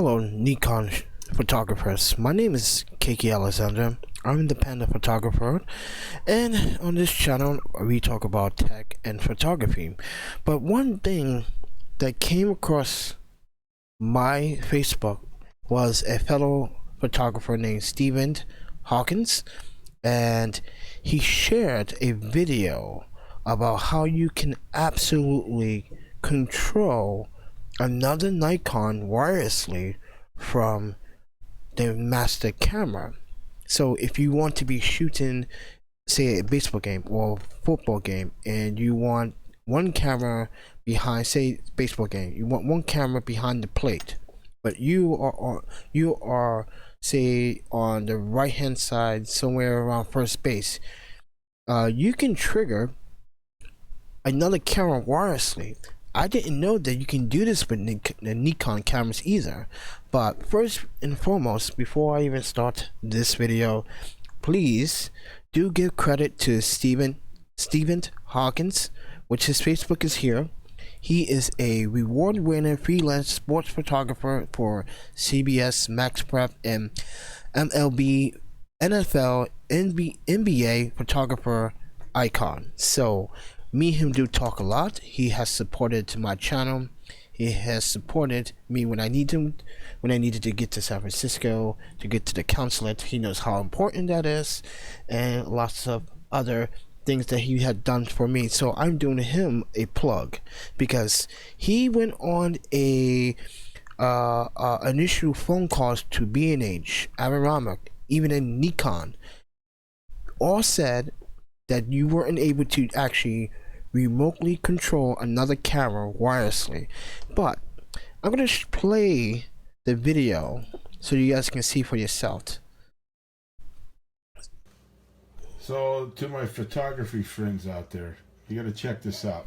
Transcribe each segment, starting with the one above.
Hello, Nikon photographers. My name is Kiki Alexander. I'm the Panda Photographer, and on this channel we talk about tech and photography. But one thing that came across my Facebook was a fellow photographer named Stephen Hawkins, and he shared a video about how you can absolutely control another Nikon wirelessly from the master camera. So if you want to be shooting, say, a baseball game or football game, and you want one camera behind, say, baseball game, you want one camera behind the plate, but you are say on the right hand side somewhere around first base, you can trigger another camera wirelessly. I didn't know that you can do this with the Nikon cameras either. But first and foremost, before I even start this video, please do give credit to Stephen Hawkins, which his Facebook is here. He is a reward-winning freelance sports photographer for CBS, Max Prep, and MLB, NFL, NBA photographer icon. So me and him do talk a lot. He has supported my channel. He has supported me when I needed to get to San Francisco, to get to the consulate. He knows how important that is, and lots of other things that he had done for me. So I'm doing him a plug because he went on a initial phone calls to B&H, Aberama, even in Nikon, all said that you weren't able to actually remotely control another camera wirelessly. But I'm gonna play the video so you guys can see for yourself. So to my photography friends out there, you gotta check this out.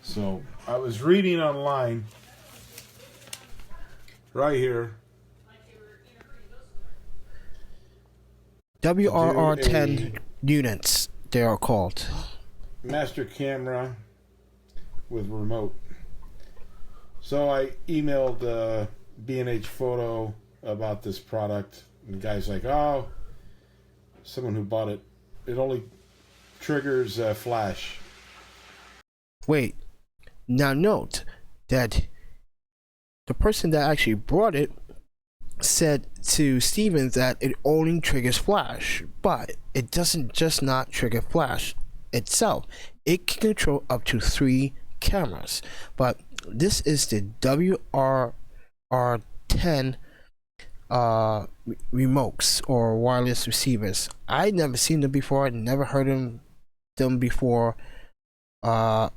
So I was reading online right here, WR-R10 units, they are called. Master camera with remote. So I emailed B&H Photo about this product, and the guy's like, oh, someone who bought it, it only triggers flash. Wait, now note that the person that actually brought it said to Stevens that it only triggers flash, but it doesn't just not trigger flash itself. It can control up to 3 cameras. But this is the WR-R10 remotes or wireless receivers. I never seen them before. I never heard of them before. It's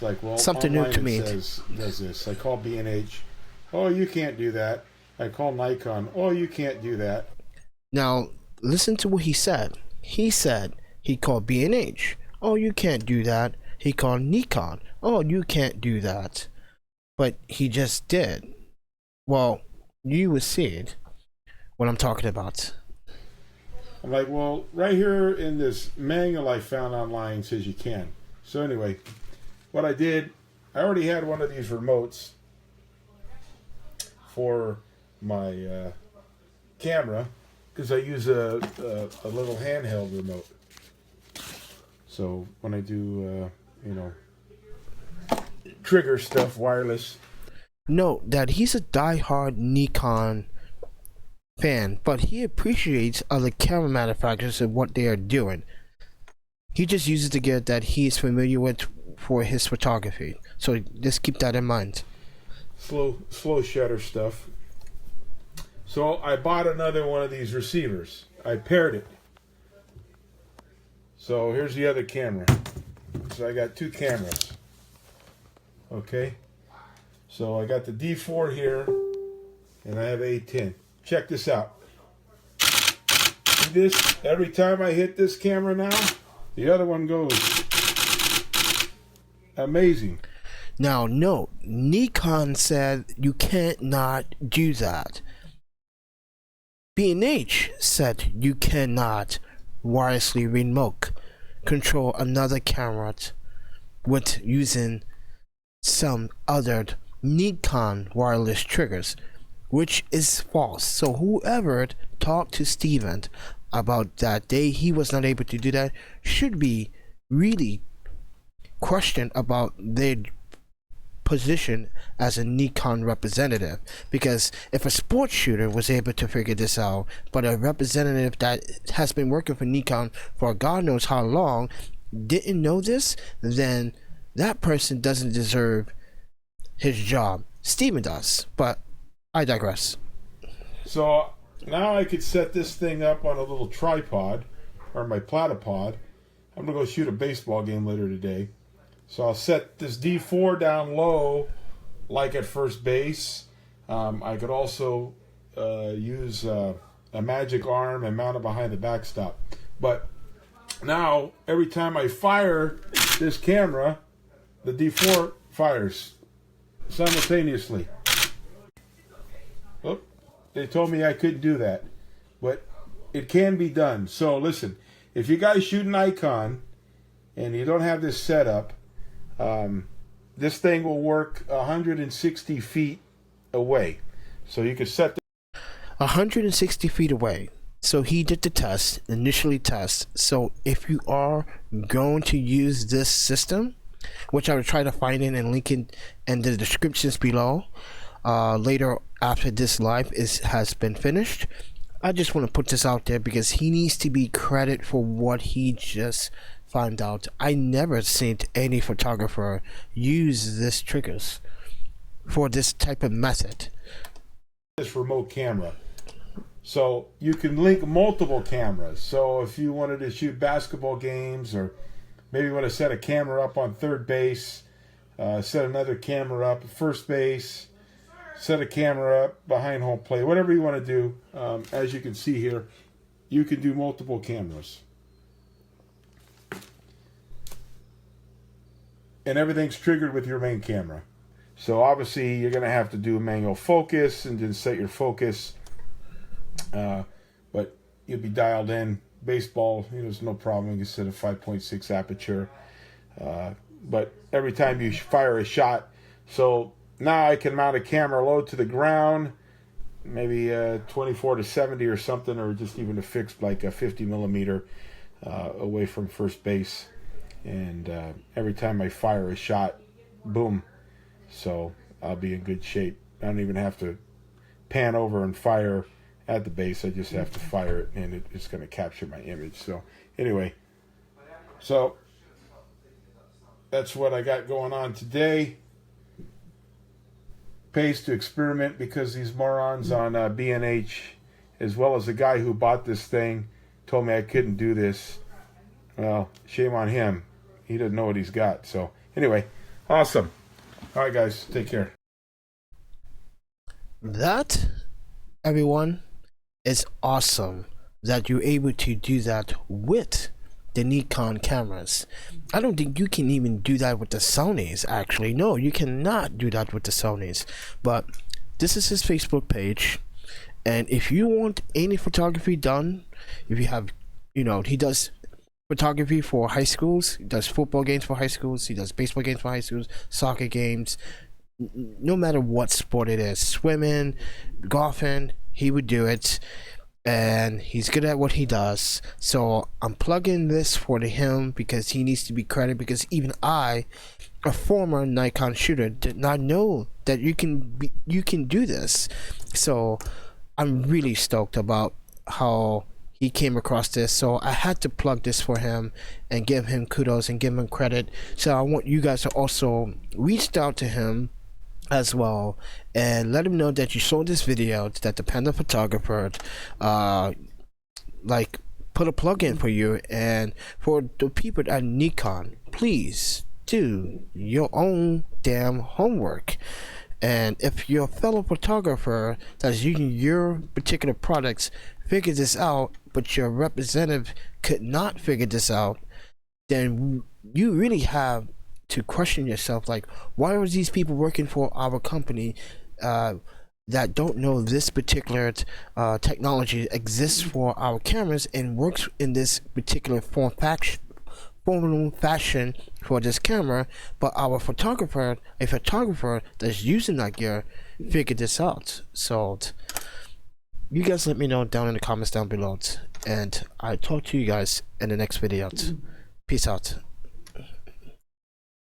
like, well, something new to me. Does this. I call B&H. Oh, you can't do that. I call Nikon. Oh, you can't do that. Now listen to what he said. He said he called B&H. Oh, you can't do that. He called Nikon. Oh, you can't do that. But he just did. Well, you will see it what I'm talking about. I'm like, well, right here in this manual I found online says you can. So anyway, what I did, I already had one of these remotes for my camera because I use a little handheld remote. So when I do, trigger stuff wireless. Note that he's a die-hard Nikon fan, but he appreciates other camera manufacturers and what they are doing. He just uses the gear that he is familiar with for his photography. So just keep that in mind. Slow shutter stuff. So I bought another one of these receivers. I paired it. So here's the other camera. So I got 2 cameras. Okay. So I got the D4 here, and I have A10. Check this out. See this? Every time I hit this camera now, the other one goes. Amazing. Now note, Nikon said you can't not do that. B&H said you cannot wirelessly remote control another camera with using some other Nikon wireless triggers, which is false. So whoever talked to Steven about that day he was not able to do that should be really questioned about their position as a Nikon representative, because if a sports shooter was able to figure this out, but a representative that has been working for Nikon for God knows how long didn't know this, then that person doesn't deserve his job. Steven does, but I digress. So now I could set this thing up on a little tripod, or my platypod. I'm gonna go shoot a baseball game later today. So I'll set this D4 down low, like at first base. I could also use a magic arm and mount it behind the backstop. But now, every time I fire this camera, the D4 fires simultaneously. Oh, they told me I couldn't do that, but it can be done. So listen, if you guys shoot Nikon and you don't have this set up, this thing will work 160 feet away. So you can set 160 feet away. So he did the test, initially test. So if you are going to use this system, which I will try to find it and link it in the descriptions below, later after this live has been finished, I just want to put this out there because he needs to be credited for what he just found out. I never seen any photographer use this triggers for this type of method. this remote camera. So you can link multiple cameras. So if you wanted to shoot basketball games, or maybe you want to set a camera up on third base, set another camera up at first base, set a camera up behind home plate, whatever you want to do. As you can see here, you can do multiple cameras. And everything's triggered with your main camera. So obviously you're going to have to do manual focus and then set your focus. But you'll be dialed in. Baseball, there's no problem. You can set a 5.6 aperture. But every time you fire a shot, so now I can mount a camera low to the ground, maybe 24 to 70 or something, or just even a fixed like a 50 millimeter away from first base. And every time I fire a shot, boom. So I'll be in good shape. I don't even have to pan over and fire at the base. I just have to fire it, and it's going to capture my image. So anyway, so that's what I got going on today. Pays to experiment because these morons on B&H, as well as the guy who bought this thing, told me I couldn't do this. Well, shame on him. He doesn't know what he's got. So anyway, awesome. All right, guys, take care. That, everyone, is awesome that you're able to do that with the Nikon cameras. I don't think you can even do that with the Sonys, actually. No, you cannot do that with the Sonys. But this is his Facebook page, and if you want any photography done, if you have, he does photography for high schools, he does football games for high schools, he does baseball games for high schools, soccer games, no matter what sport it is, swimming, golfing, he would do it. And he's good at what he does. So I'm plugging this for him because he needs to be credited, because even I, a former Nikon shooter, did not know that you can do this. So I'm really stoked about how he came across this. So I had to plug this for him and give him kudos and give him credit. So I want you guys to also reach out to him as well and let him know that you saw this video, that the Panda Photographer put a plug in for you. And for the people at Nikon, please do your own damn homework. And if your fellow photographer that's using your particular products figure this out, but your representative could not figure this out, then you really have to question yourself, like, why are these people working for our company that don't know this particular technology exists for our cameras and works in this particular form formula fashion for this camera, but our photographer, a photographer that's using that gear, figured this out. So you guys let me know down in the comments down below, and I'll talk to you guys in the next video. Peace out.